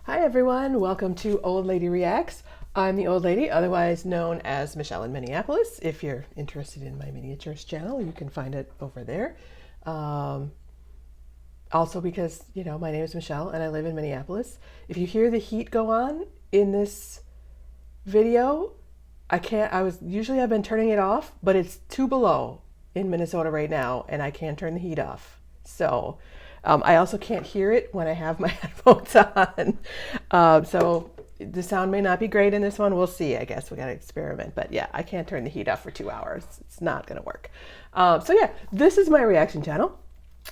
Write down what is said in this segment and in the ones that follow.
Hi everyone, welcome to Old Lady Reacts. I'm the old lady, otherwise known as Michelle in Minneapolis. If you're interested in my miniatures channel, you can find it over there. Also because, my name is Michelle and I live in Minneapolis. If you hear the heat go on in this video, usually I've been turning it off, but it's 2 below in Minnesota right now and I can't turn the heat off. So I also can't hear it when I have my headphones on. So the sound may not be great in this one. We'll see. I guess we got to experiment. But yeah, I can't turn the heat off for 2 hours. It's not going to work. So yeah, this is my reaction channel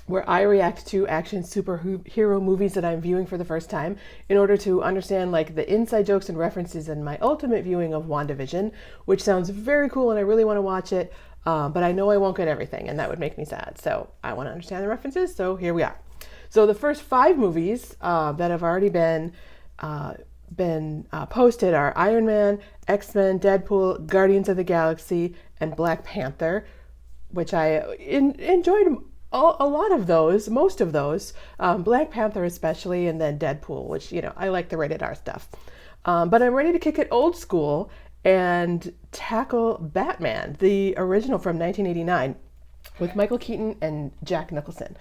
where I react to action superhero movies that I'm viewing for the first time in order to understand like the inside jokes and references in my ultimate viewing of WandaVision, which sounds very cool and I really want to watch it. But I know I won't get everything and that would make me sad. So I want to understand the references. So here we are. So the first 5 movies that have already been posted are Iron Man, X-Men, Deadpool, Guardians of the Galaxy, and Black Panther, which I enjoyed a lot of those, most of those. Black Panther especially, and then Deadpool, which, I like the rated R stuff. But I'm ready to kick it old school and tackle Batman, the original from 1989 with Michael Keaton and Jack Nicholson.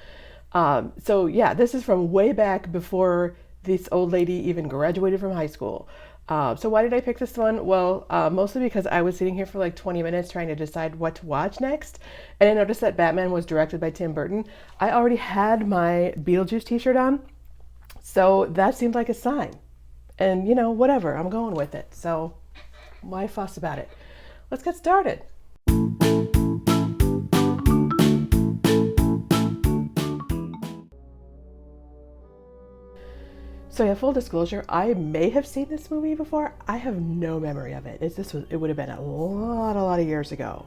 So yeah, this is from way back before this old lady even graduated from high school. So why did I pick this one? Well, mostly because I was sitting here for like 20 minutes trying to decide what to watch next. And I noticed that Batman was directed by Tim Burton. I already had my Beetlejuice t-shirt on. So that seemed like a sign. And whatever, I'm going with it. So why fuss about it? Let's get started. So yeah, full disclosure, I may have seen this movie before. I have no memory of it. It would have been a lot of years ago.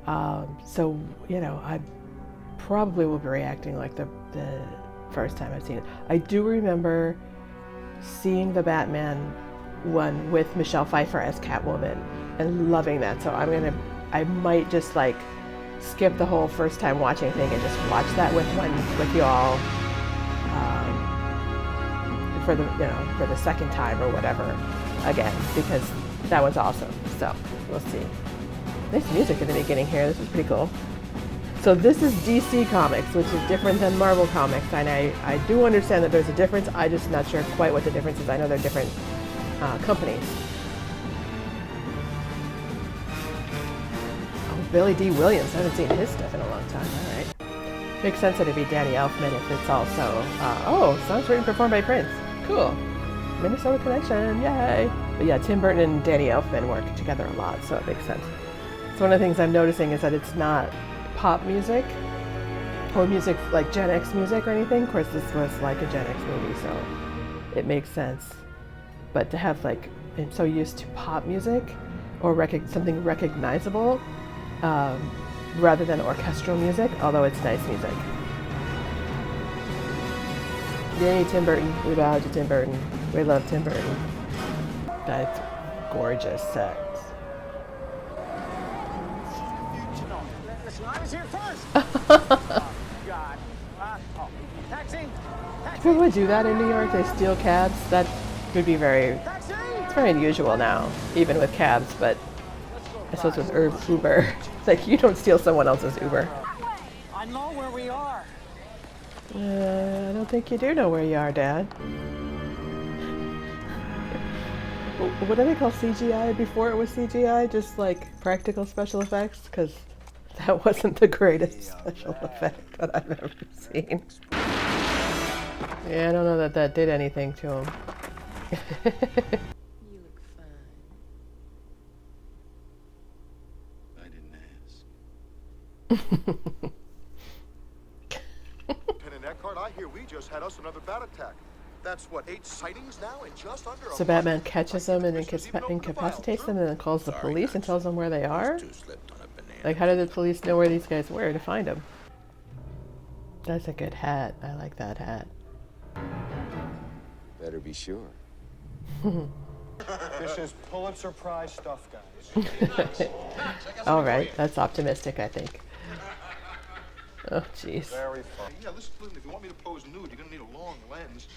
So I probably will be reacting like the first time I've seen it. I do remember seeing the Batman one with Michelle Pfeiffer as Catwoman and loving that. So I might just like skip the whole first time watching thing and just watch that with you all. For the second time or whatever again, because that was awesome. So we'll see. Nice music in the beginning here. This is pretty cool. So this is DC Comics, which is different than Marvel Comics, and I do understand that there's a difference. I'm just not sure quite what the difference is. I know they're different companies. Oh, Billy D. Williams. I haven't seen his stuff in a long time. All right. Makes sense that it'd be Danny Elfman if it's also songs written and performed by Prince. Cool. Minnesota connection, yay. But yeah, Tim Burton and Danny Elfman work together a lot, so it makes sense. So one of the things I'm noticing is that it's not pop music or music like Gen X music or anything. Of course, this was like a Gen X movie, so it makes sense. But to have I'm so used to pop music or something recognizable rather than orchestral music, although it's nice music. Yay, Tim Burton. We bow to Tim Burton. We love Tim Burton. That's gorgeous set. Listen, I was here first. God. Taxi. People would do that in New York. They steal cabs. That would be it's very unusual now, even with cabs, but I suppose with Uber. It's like you don't steal someone else's Uber. I know where we are. I don't think you do know where you are, Dad. What do they call CGI before it was CGI? Just like practical special effects? Because that wasn't the greatest special effect that I've ever seen. Yeah, I don't know that did anything to him. You look fine. I didn't ask. I hear we just had us another bat attack. That's what, 8 sightings now in just under a month? So Batman catches them and incapacitates them and then calls the police and tells them where they are? Like, how did the police know where these guys were to find them? That's a good hat. I like that hat. Better be sure. This is Pulitzer Prize stuff, guys. All right, that's optimistic, I think. Oh, jeez. Very fun. Yeah, listen, if you want me to pose nude, you're gonna need a long lens.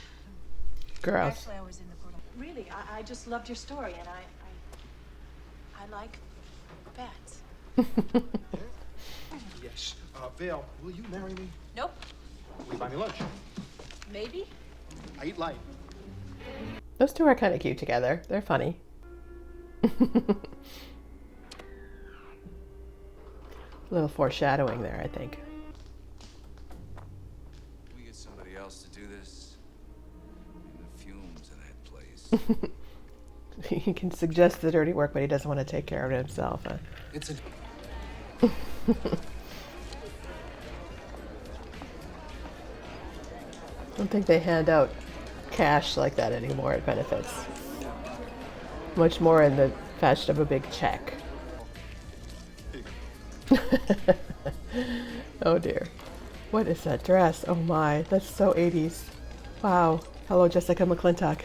Gross. Actually, I was in the program. Really, I just loved your story, and I like bats. Yes. Vale, will you marry me? Nope. Will you buy me lunch? Maybe. I eat light. Those two are kind of cute together. They're funny. A little foreshadowing there, I think. We get somebody else to do this. In the fumes of that place. He can suggest the dirty work, but he doesn't want to take care of it himself. Huh? It's a I don't think they hand out cash like that anymore at benefits. Much more in the fashion of a big check. Oh dear. What is that dress? Oh my, that's so 80s. Wow. Hello, Jessica McClintock.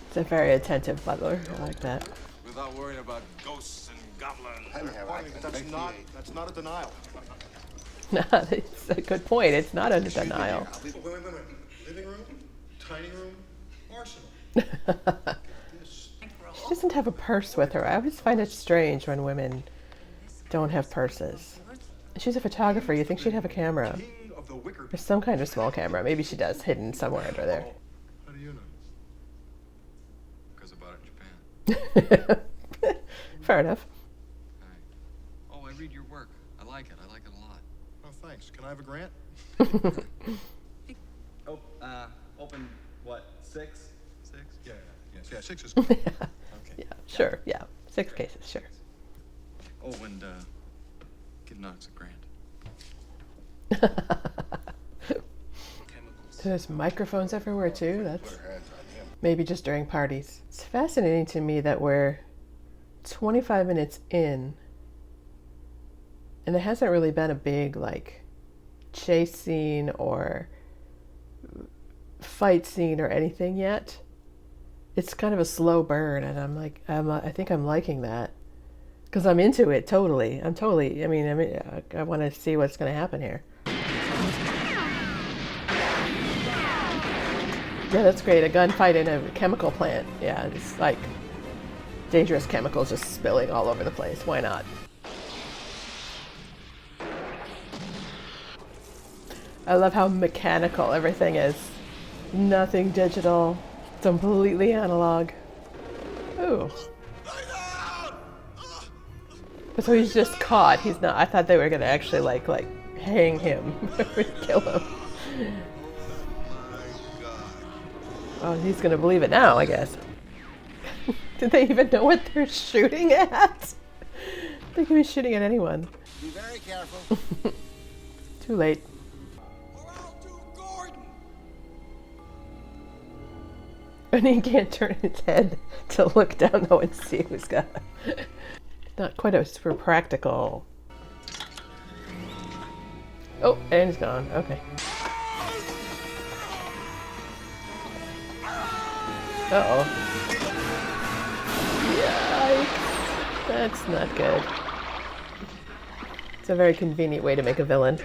It's a very attentive butler. I like that. without worrying about ghosts and goblins. But that's not a denial. It's a good point. It's not a denial. Wait. Living room, tiny room, arsenal. She doesn't have a purse with her. I always find it strange when women don't have purses. She's a photographer. You think she'd have a camera. King of the wicker. Or some kind of small camera. Maybe she does, hidden somewhere under there. How do you know? Because I bought it in Japan. Fair enough. Hi. Oh, I read your work. I like it. I like it a lot. Oh, thanks. Can I have a grant? Oh, open, what, 6? 6? Yeah, yes. Yeah, 6 is good. Okay. Yeah, sure. Yeah. 6 cases, sure. Oh, and give Knox a grant. There's microphones everywhere too. That's maybe just during parties. It's fascinating to me that we're 25 minutes in and there hasn't really been a big like chase scene or fight scene or anything yet. It's kind of a slow burn, and I think I'm liking that because I'm into it totally. I want to see what's going to happen here. Yeah, that's great. A gunfight in a chemical plant. Yeah, it's like dangerous chemicals just spilling all over the place. Why not? I love how mechanical everything is. Nothing digital. It's completely analog. Ooh. So he's just caught. He's not. I thought they were gonna actually like hang him, kill him. Oh, he's gonna believe it now, I guess. Did they even know what they're shooting at? They could be shooting at anyone. Be very careful. Too late. And he can't turn his head to look down though and see who's got. Not quite a super practical. Oh, and he's gone. Okay. Uh-oh. Yikes. That's not good. It's a very convenient way to make a villain.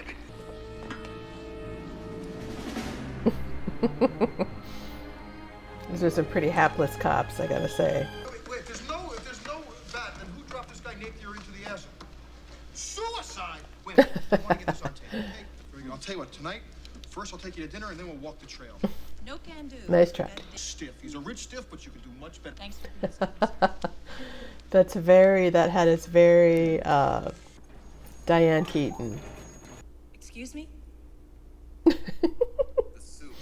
These are some pretty hapless cops, I gotta say. Wait, if there's no bat, then who dropped this guy Napier into the acid? Suicide! Wait, I want to get this on tape, okay? Very good. I'll tell you what, tonight, first I'll take you to dinner and then we'll walk the trail. No can do. Nice try. Stiff. He's a rich stiff, but you can do much better. Thanks for That hat is very Diane Keaton. Excuse me? The soup.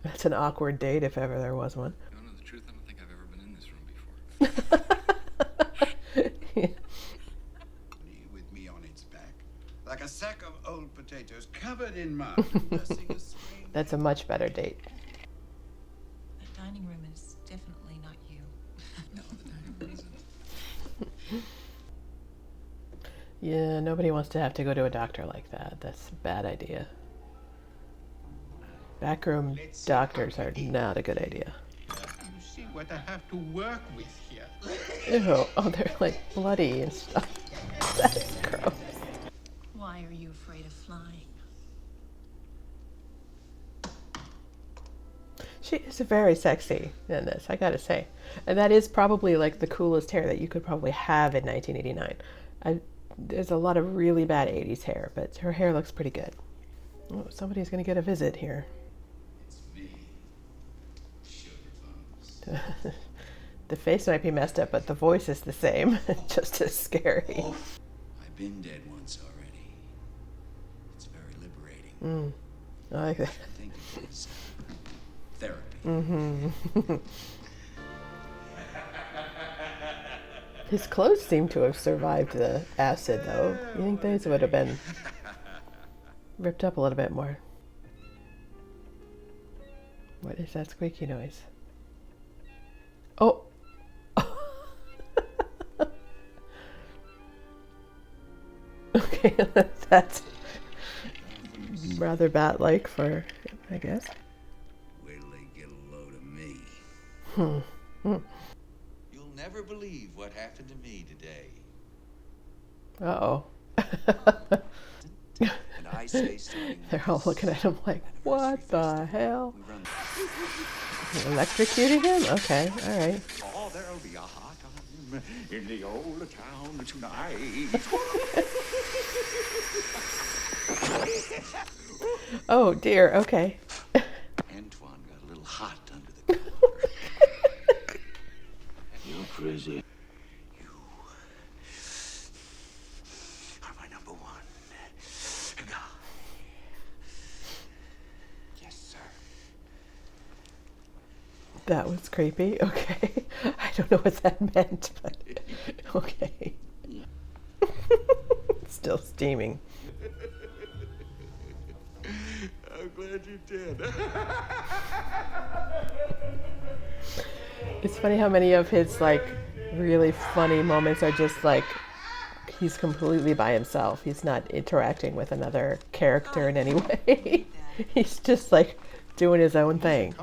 That's an awkward date if ever there was one. You wanna know the truth? I don't think I've ever been in this room before. With me on its back, like a sack of old potatoes covered in mud. Nursing a spring. That's a much better date. That dining room is definitely not you. No, the dining room isn't. Yeah, nobody wants to have to go to a doctor like that. That's a bad idea. Backroom doctors are not a good idea. You see what I have to work with here. Ew. Oh, they're like bloody and stuff. That's gross. Why are you afraid of flying? She is very sexy in this, I gotta say. And that is probably like the coolest hair that you could probably have in 1989. There's a lot of really bad 80s hair, but her hair looks pretty good. Oh, somebody's gonna get a visit here. It's me, Sugar Bones. The face might be messed up, but the voice is the same. Just as scary. Oh, I've been dead once already. It's very liberating. I like that. I think it is therapy. His clothes seem to have survived the acid, though. You think those would have been ripped up a little bit more? What is that squeaky noise? Oh! Okay, that's rather bat-like for, I guess. Wait till they get a load of me. You'll never believe what happened to me today. Uh-oh. And I say starting They're all looking at him like, what the hell? Electrocuting him? Okay, alright. Oh, there'll be a hot time in the old town tonight. Oh dear, okay. Antoine got a little hot under the collar. You're crazy. You are my number one guy. Yes, sir. That was creepy, okay. I don't know what that meant, but okay. Still steaming. I'm glad you did. It's funny how many of his like really funny moments are just like he's completely by himself. He's not interacting with another character in any way. He's just like doing his own thing.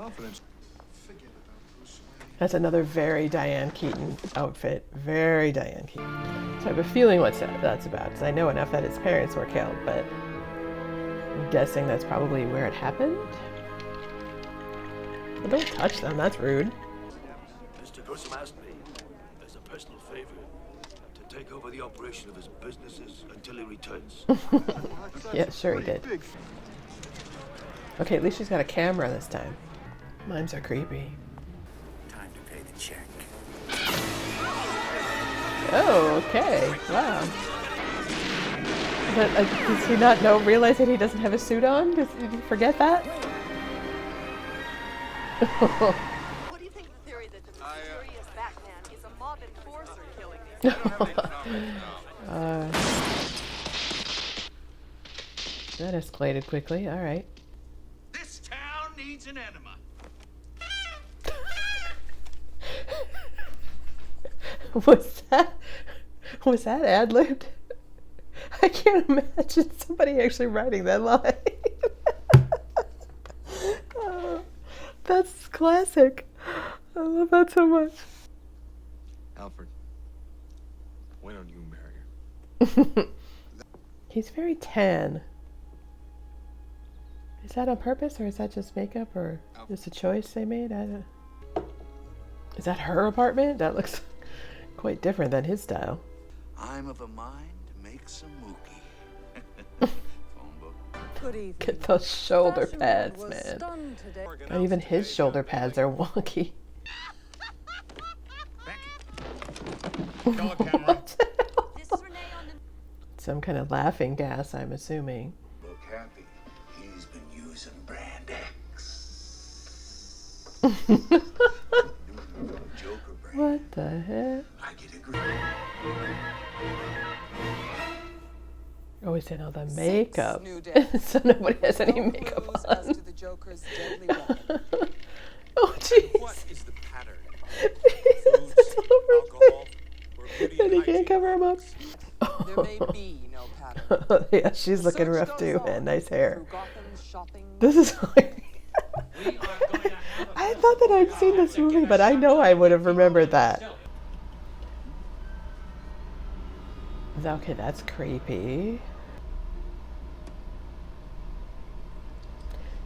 That's another very Diane Keaton outfit. Very Diane Keaton. So I have a feeling what that's about, because I know enough that his parents were killed, but I'm guessing that's probably where it happened. Well, don't touch them, that's rude. Mr. Grissom asked me, as a personal favor, to take over the operation of his businesses until he returns. Yeah, sure he did. Okay, at least she's got a camera this time. Mimes are creepy. Time to pay the check. Oh, okay. Wow. But, does he not realize that he doesn't have a suit on? Did he forget that? What do you think of the theory that the mysterious Batman is a mob enforcer killing these That escalated quickly. All right. This town needs an enema. Was that ad-libbed? I can't imagine somebody actually writing that line. Oh, that's classic. I love that so much. Alfred, why don't you marry her? He's very tan. Is that on purpose, or is that just makeup, or just a choice they made? I don't. Is that her apartment? That looks quite different than his style. I'm of a mind to make some mookie. Phone book. Good evening. Get those shoulder pads, man. Not even his shoulder pads are wonky. Dog camera. Some kind of laughing gas, I'm assuming. Look happy. He's been using brand X. Joker brand. What the heck? I get a green. Oh, he's in all the makeup. So nobody has any makeup on. To the Joker's deadly weapon. Oh, jeez. What is the pattern? Alcohol, and he can't cover him up. There may be no pattern. Yeah, she's looking rough too, man. Nice hair. Through Gotham's shopping. This is hilarious. I thought that I'd seen this movie, but I know I would have remembered that. Okay, that's creepy.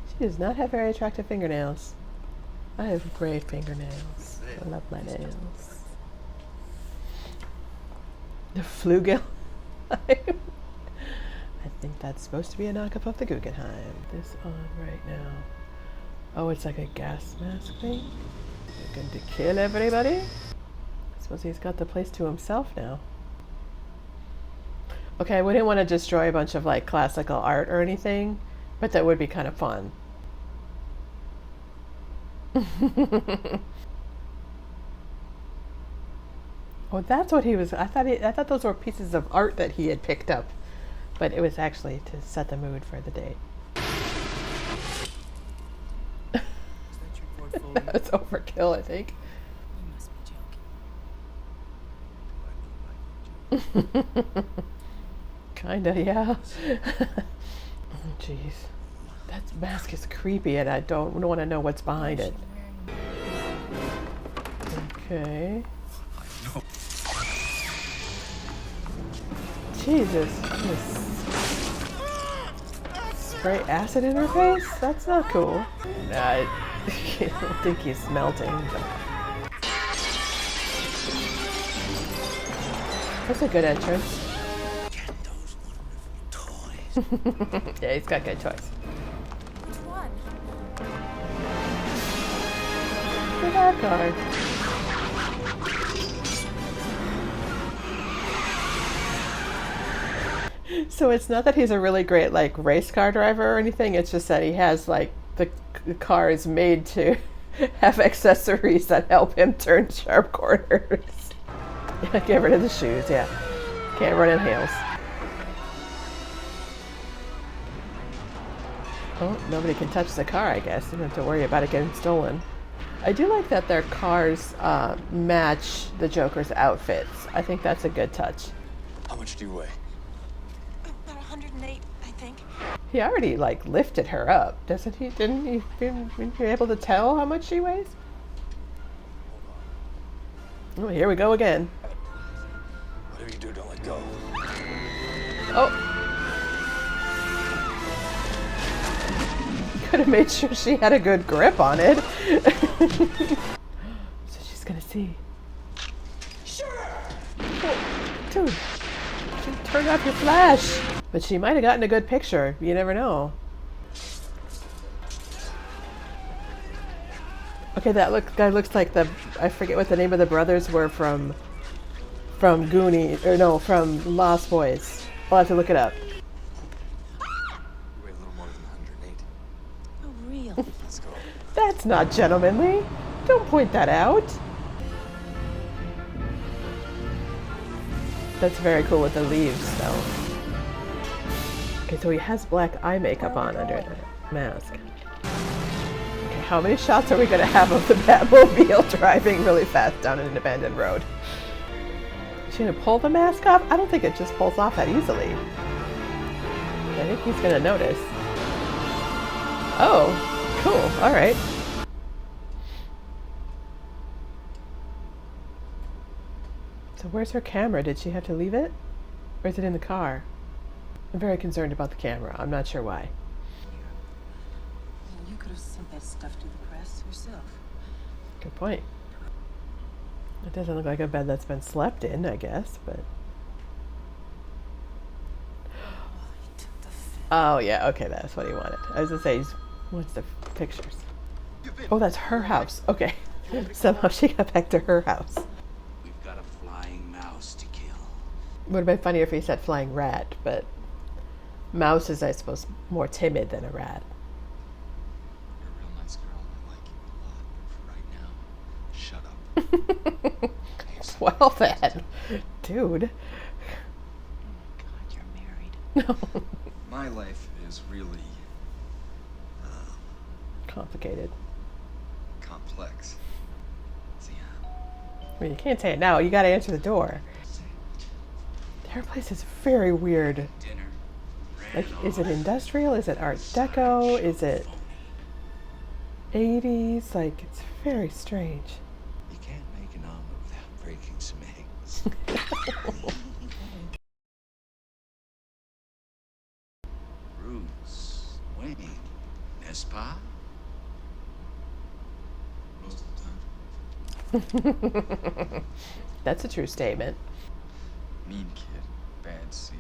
She does not have very attractive fingernails. I have great fingernails. I love my nails. The Flugel. I think that's supposed to be a knockoff of the Guggenheim. This on right now. Oh, it's like a gas mask thing? They're going to kill everybody? I suppose he's got the place to himself now. Okay, I wouldn't want to destroy a bunch of like classical art or anything, but that would be kind of fun. Oh, that's what he was. I thought those were pieces of art that he had picked up, but it was actually to set the mood for the date. That's overkill, I think. You must be joking. Kinda, yeah. Jeez, that mask is creepy, and I don't want to know what's behind it. Okay. Jesus. Spray acid in her face? That's not cool. I don't think he's melting. But... That's a good entrance. Yeah, he's got good toys. Which one? The bad card. So it's not that he's a really great like race car driver or anything. It's just that he has like the car is made to have accessories that help him turn sharp corners. Get rid of the shoes. Yeah, can't run in heels. Oh, nobody can touch the car. I guess you don't have to worry about it getting stolen. I do like that their cars match the Joker's outfits. I think that's a good touch. How much do you weigh? About 108, I think. He already like lifted her up, doesn't he? Didn't he? Been able to tell how much she weighs? Oh, here we go again. Whatever you do, don't let go. Oh. Could have made sure she had a good grip on it. So she's gonna see. Sure. Oh, dude, she turned off your flash. But she might have gotten a good picture. You never know. Okay, that guy looks like I forget what the name of the brothers were from Goonies, or no, from Lost Boys. I'll have to look it up. You weigh a little more than 108. Oh, real? Let's go. That's not gentlemanly. Don't point that out. That's very cool with the leaves, though. Okay, so he has black eye makeup on under the mask. Okay, how many shots are we going to have of the Batmobile driving really fast down an abandoned road? Is she going to pull the mask off? I don't think it just pulls off that easily. I think he's going to notice. Oh, cool. All right. So where's her camera? Did she have to leave it? Or is it in the car? I'm very concerned about the camera. I'm not sure why. You could have sent that stuff to the press yourself. Good point. It doesn't look like a bed that's been slept in, I guess, but... Oh, yeah, okay, that's what he wanted. I was gonna say, he wants the pictures. Oh, that's her house. Okay. Somehow she got back to her house. We've got a flying mouse to kill. Would have been funnier if he said flying rat, but mouse is, I suppose, more timid than a rat. You're a real nice girl. I like you a lot. But for right now, shut up. Well then, dude. Oh, God, you're married. No. My life is really Complicated. complex. See, I mean, you can't say it now. You gotta answer the door. Her place is very weird. Dinner. Like, is it industrial? Is it Art Deco? Is it 80s? Like, it's very strange. You can't make an omelet without breaking some eggs. Bruce Wayne, n'est-ce pas? That's a true statement. Mean kid, bad seed,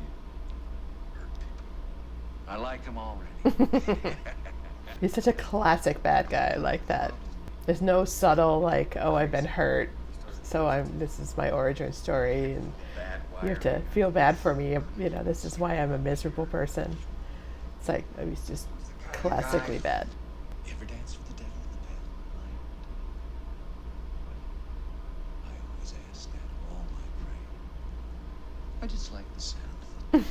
hurt people. I like him already. He's such a classic bad guy like that. There's no subtle like, oh, I've been hurt, so this is my origin story, and you have to feel bad for me. You know, this is why I'm a miserable person. It's like, oh, he's just classically bad. You ever dance with the devil in the pale light? I always ask that of all my prey. I just like the sound of it.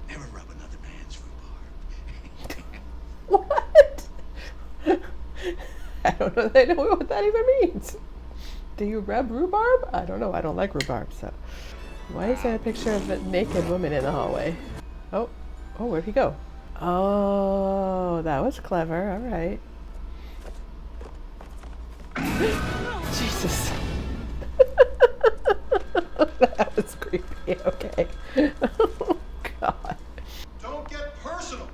Never rub another man's rhubarb. What? I don't know. I don't know what that even means. Do you rub rhubarb? I don't know. I don't like rhubarb, so. Why is there a picture of a naked woman in the hallway? Oh, where'd he go? Oh, that was clever. All right. Jesus. That was creepy. Okay. Oh, God. Don't get personal.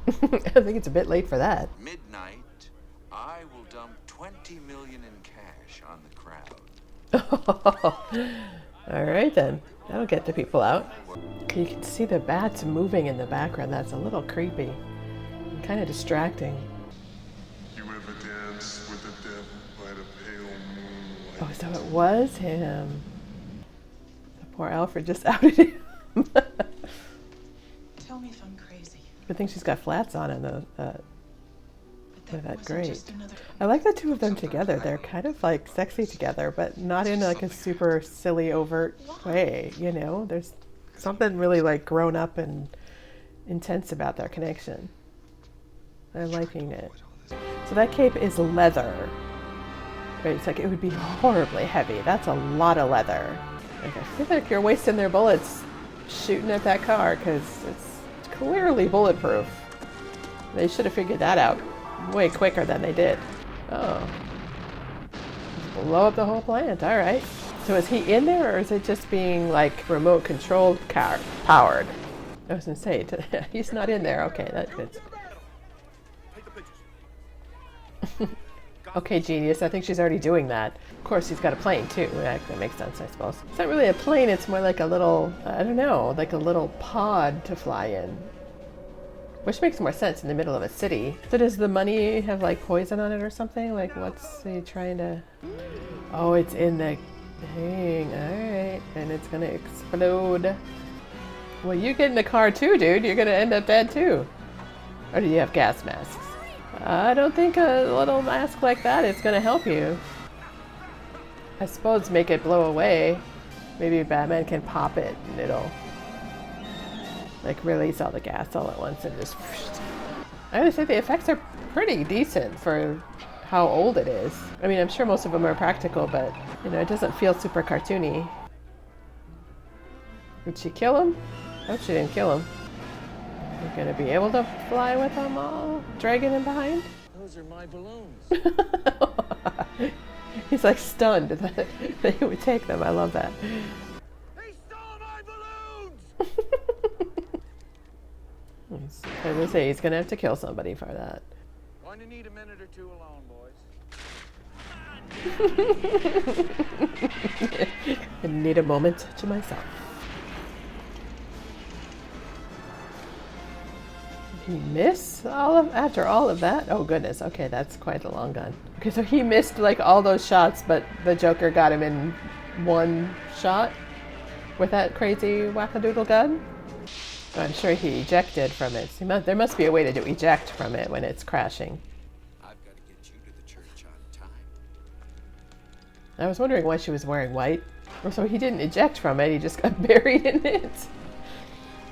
I think it's a bit late for that. Midnight, I will dump 20 million in cash on the crowd. All right, then. That'll get the people out. You can see the bats moving in the background. That's a little creepy and kind of distracting. You ever dance with the devil by the pale moonlight? Oh, so it was him. The poor Alfred just outed him. Tell me if I'm crazy. Good thing she's got flats on in the But that wasn't great. just another- I like the two of them together. They're kind of like sexy together, but not in like a super silly, overt way. You know, there's something really like grown up and intense about their connection. I'm liking it. So that cape is leather. Right? It's like it would be horribly heavy. That's a lot of leather. Like I feel like you're wasting their bullets shooting at that car because it's clearly bulletproof. They should have figured that out way quicker than they did. Oh. Just blow up the whole plant. All right. So is he in there or is it just being like remote controlled car powered? I was going to say, he's not in there. Okay, that fits. Okay, genius. I think she's already doing that. Of course, he's got a plane too. That makes sense, I suppose. It's not really a plane. It's more like a little, I don't know, like a little pod to fly in. Which makes more sense in the middle of a city. So does the money have like poison on it or something? Like what's he trying to... Oh, it's in the thing. All right. And it's going to explode. Well, you get in the car too, dude. You're going to end up dead too. Or do you have gas masks? I don't think a little mask like that is going to help you. I suppose make it blow away. Maybe Batman can pop it and it'll like release all the gas all at once and just... I would say the effects are pretty decent for how old it is. I mean, I'm sure most of them are practical, but you know, it doesn't feel super cartoony. Did she kill him? I hope she didn't kill him. You're gonna be able to fly with them all, dragging him behind? Those are my balloons. He's like stunned that he would take them. I love that. He stole my balloons! I was gonna say he's gonna have to kill somebody for that. Going to need a minute or two alone, boys. I need a moment to myself. Did he miss after all of that? Oh goodness. Okay, that's quite a long gun. Okay, so he missed like all those shots, but the Joker got him in one shot with that crazy wackadoodle gun. I'm sure he ejected from it. There must be a way to do eject from it when it's crashing. I've got to get you to the church on time. I was wondering why she was wearing white. Or so he didn't eject from it, he just got buried in it.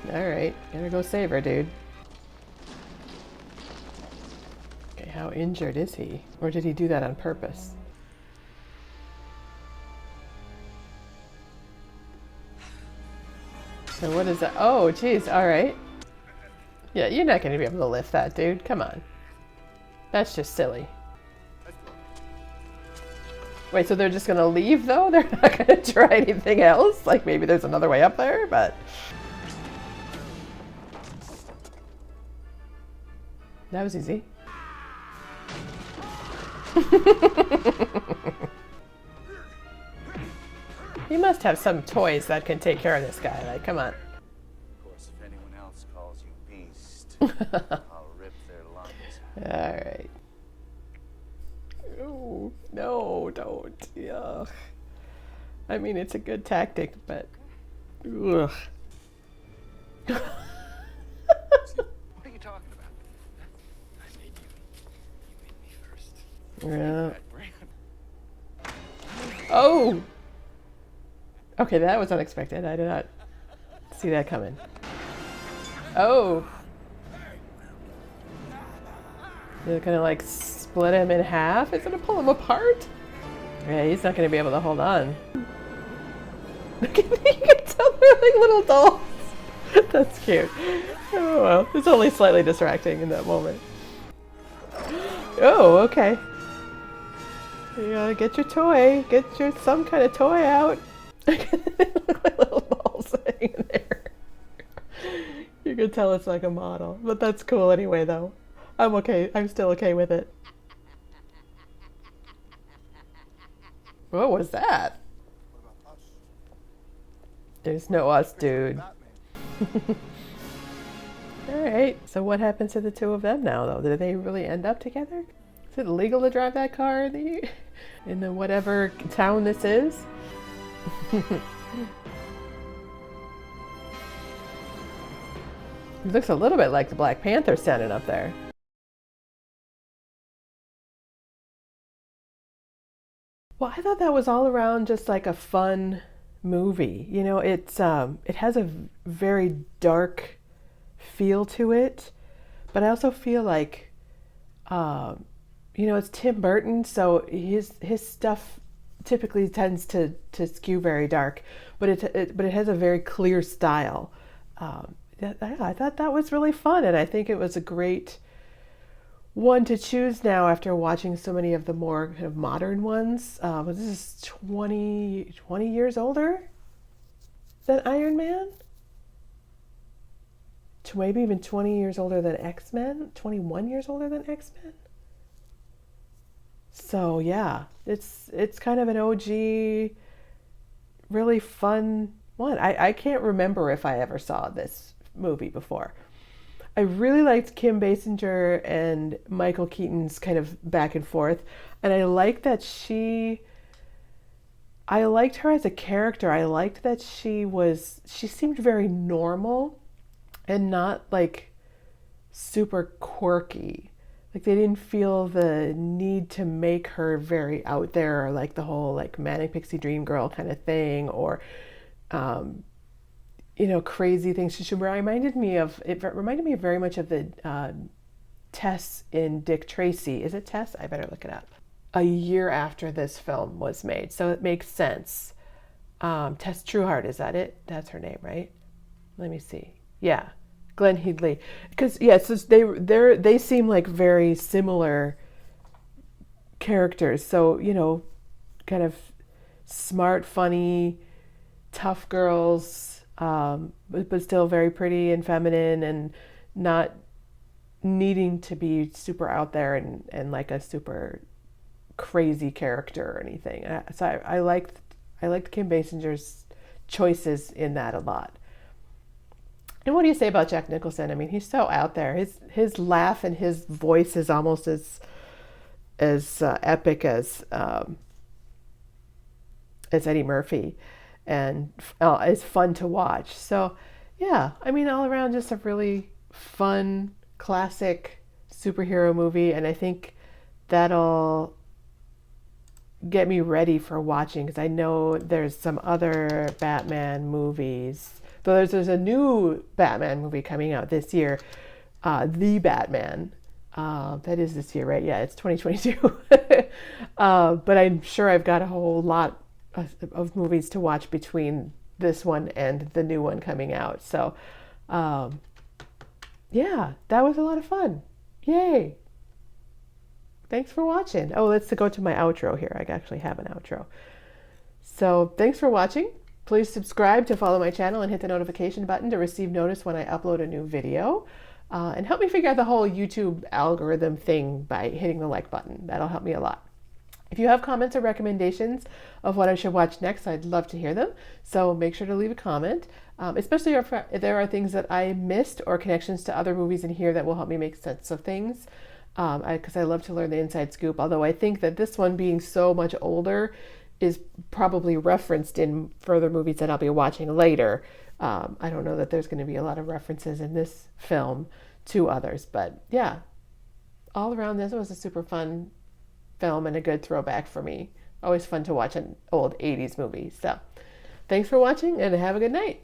Alright, gotta go save her, dude. Okay, how injured is he? Or did he do that on purpose? So what is that? Oh, geez, alright. Yeah, you're not gonna be able to lift that, dude. Come on. That's just silly. Wait, so they're just gonna leave, though? They're not gonna try anything else? Like, maybe there's another way up there, but... That was easy. He must have some toys that can take care of this guy. Like, come on. Of course, if anyone else calls you beast, I'll rip their lungs out. All right. Oh, no, don't. Ugh. I mean, it's a good tactic, but... Ugh. What are you talking about? I made you. You made me first. Yeah. Oh! Okay, that was unexpected. I did not see that coming. Oh! They're gonna like split him in half? Is it gonna pull him apart? Yeah, he's not gonna be able to hold on. Look at me, you can tell they're like little dolls. That's cute. Oh well, it's only slightly distracting in that moment. Oh, okay. You gotta get your toy. Get your some kind of toy out. They look like little balls hanging there. You can tell it's like a model, but that's cool anyway, though. I'm okay. I'm still okay with it. What was that? There's no us, dude. All right. So what happens to the two of them now, though? Do they really end up together? Is it illegal to drive that car in the whatever town this is? It looks a little bit like the Black Panther standing up there. Well, I thought that was all around just like a fun movie. You know, it has a very dark feel to it, but I also feel like, you know, it's Tim Burton, so his stuff typically tends to skew very dark, but it has a very clear style. I thought that was really fun, and I think it was a great one to choose now after watching so many of the more kind of modern ones. This is 20 years older than Iron Man? Maybe even 20 years older than X-Men? 21 years older than X-Men? So yeah, it's kind of an OG, really fun one. I can't remember if I ever saw this movie before. I really liked Kim Basinger and Michael Keaton's kind of back and forth, and I liked that I liked her as a character. I liked that she seemed very normal and not like super quirky. Like they didn't feel the need to make her very out there, or like the whole like manic pixie dream girl kind of thing, or you know, crazy things. It reminded me very much of the Tess in Dick Tracy. Is it Tess? I better look it up. A year after this film was made, so it makes sense. Tess Trueheart, is that it? That's her name, right? Let me see. Yeah, Glenn Headley. Because yes, yeah, they seem like very similar characters. So you know, kind of smart, funny, tough girls. But still very pretty and feminine, and not needing to be super out there and like a super crazy character or anything. So I liked Kim Basinger's choices in that a lot. And what do you say about Jack Nicholson? I mean, he's so out there. His laugh and his voice is almost as epic as Eddie Murphy. And it's fun to watch. So yeah, I mean, all around just a really fun, classic superhero movie, and I think that'll get me ready for watching, because I know there's some other Batman movies. Though there's a new Batman movie coming out this year, The Batman. That is this year, right? Yeah, it's 2022. But I'm sure I've got a whole lot of movies to watch between this one and the new one coming out. So yeah, that was a lot of fun. Yay. Thanks for watching. Oh, let's go to my outro here. I actually have an outro. So thanks for watching. Please subscribe to follow my channel and hit the notification button to receive notice when I upload a new video. and help me figure out the whole YouTube algorithm thing by hitting the like button. That'll help me a lot. If you have comments or recommendations of what I should watch next, I'd love to hear them. So make sure to leave a comment, especially if there are things that I missed or connections to other movies in here that will help me make sense of things. Because I love to learn the inside scoop, although I think that this one being so much older is probably referenced in further movies that I'll be watching later. I don't know that there's going to be a lot of references in this film to others, but yeah, all around this was a super fun film and a good throwback for me. Always fun to watch an old 80s movie. So thanks for watching and have a good night.